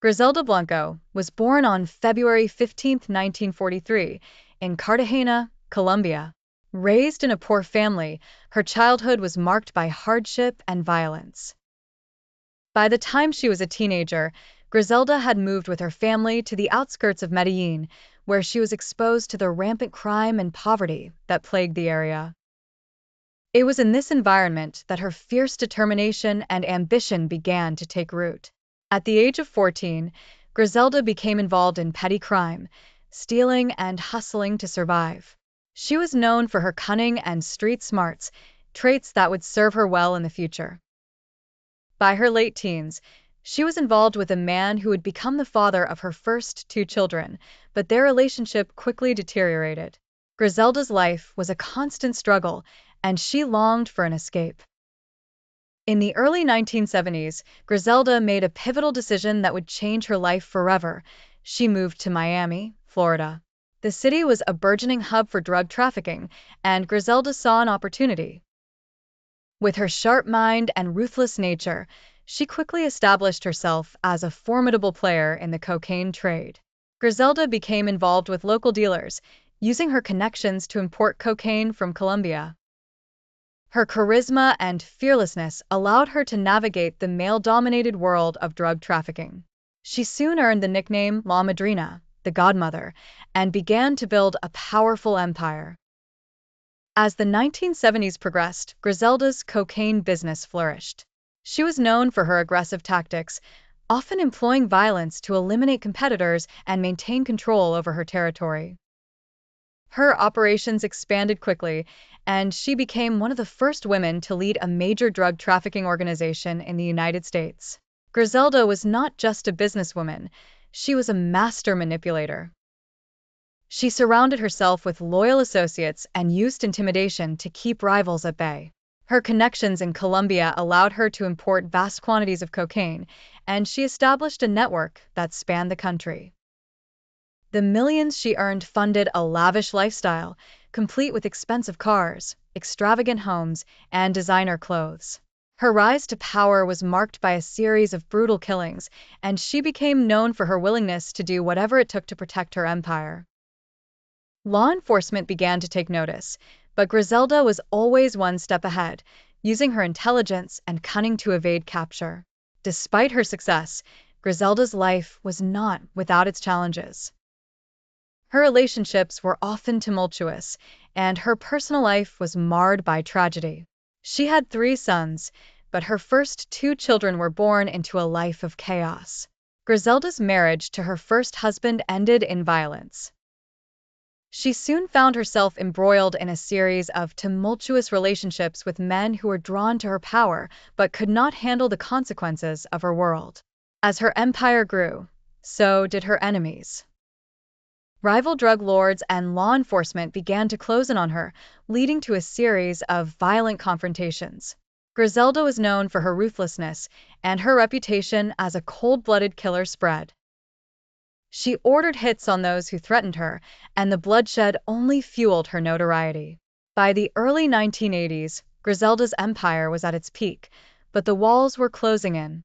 Griselda Blanco was born on February 15, 1943, in Cartagena, Colombia. Raised in a poor family, her childhood was marked by hardship and violence. By the time she was a teenager, Griselda had moved with her family to the outskirts of Medellin, where she was exposed to the rampant crime and poverty that plagued the area. It was in this environment that her fierce determination and ambition began to take root. At the age of 14, Griselda became involved in petty crime, stealing and hustling to survive. She was known for her cunning and street smarts, traits that would serve her well in the future. By her late teens, she was involved with a man who would become the father of her first two children, but their relationship quickly deteriorated. Griselda's life was a constant struggle, and she longed for an escape. In the early 1970s, Griselda made a pivotal decision that would change her life forever. She moved to Miami, Florida. The city was a burgeoning hub for drug trafficking, and Griselda saw an opportunity. With her sharp mind and ruthless nature, she quickly established herself as a formidable player in the cocaine trade. Griselda became involved with local dealers, using her connections to import cocaine from Colombia. Her charisma and fearlessness allowed her to navigate the male-dominated world of drug trafficking. She soon earned the nickname La Madrina, the Godmother, and began to build a powerful empire. As the 1970s progressed, Griselda's cocaine business flourished. She was known for her aggressive tactics, often employing violence to eliminate competitors and maintain control over her territory. Her operations expanded quickly, and she became one of the first women to lead a major drug trafficking organization in the United States. Griselda was not just a businesswoman, she was a master manipulator. She surrounded herself with loyal associates and used intimidation to keep rivals at bay. Her connections in Colombia allowed her to import vast quantities of cocaine, and she established a network that spanned the country. The millions she earned funded a lavish lifestyle, complete with expensive cars, extravagant homes, and designer clothes. Her rise to power was marked by a series of brutal killings, and she became known for her willingness to do whatever it took to protect her empire. Law enforcement began to take notice, but Griselda was always one step ahead, using her intelligence and cunning to evade capture. Despite her success, Griselda's life was not without its challenges. Her relationships were often tumultuous, and her personal life was marred by tragedy. She had 3 sons, but her first 2 children were born into a life of chaos. Griselda's marriage to her first husband ended in violence. She soon found herself embroiled in a series of tumultuous relationships with men who were drawn to her power but could not handle the consequences of her world. As her empire grew, so did her enemies. Rival drug lords and law enforcement began to close in on her, leading to a series of violent confrontations. Griselda was known for her ruthlessness, and her reputation as a cold-blooded killer spread. She ordered hits on those who threatened her, and the bloodshed only fueled her notoriety. By the early 1980s, Griselda's empire was at its peak, but the walls were closing in.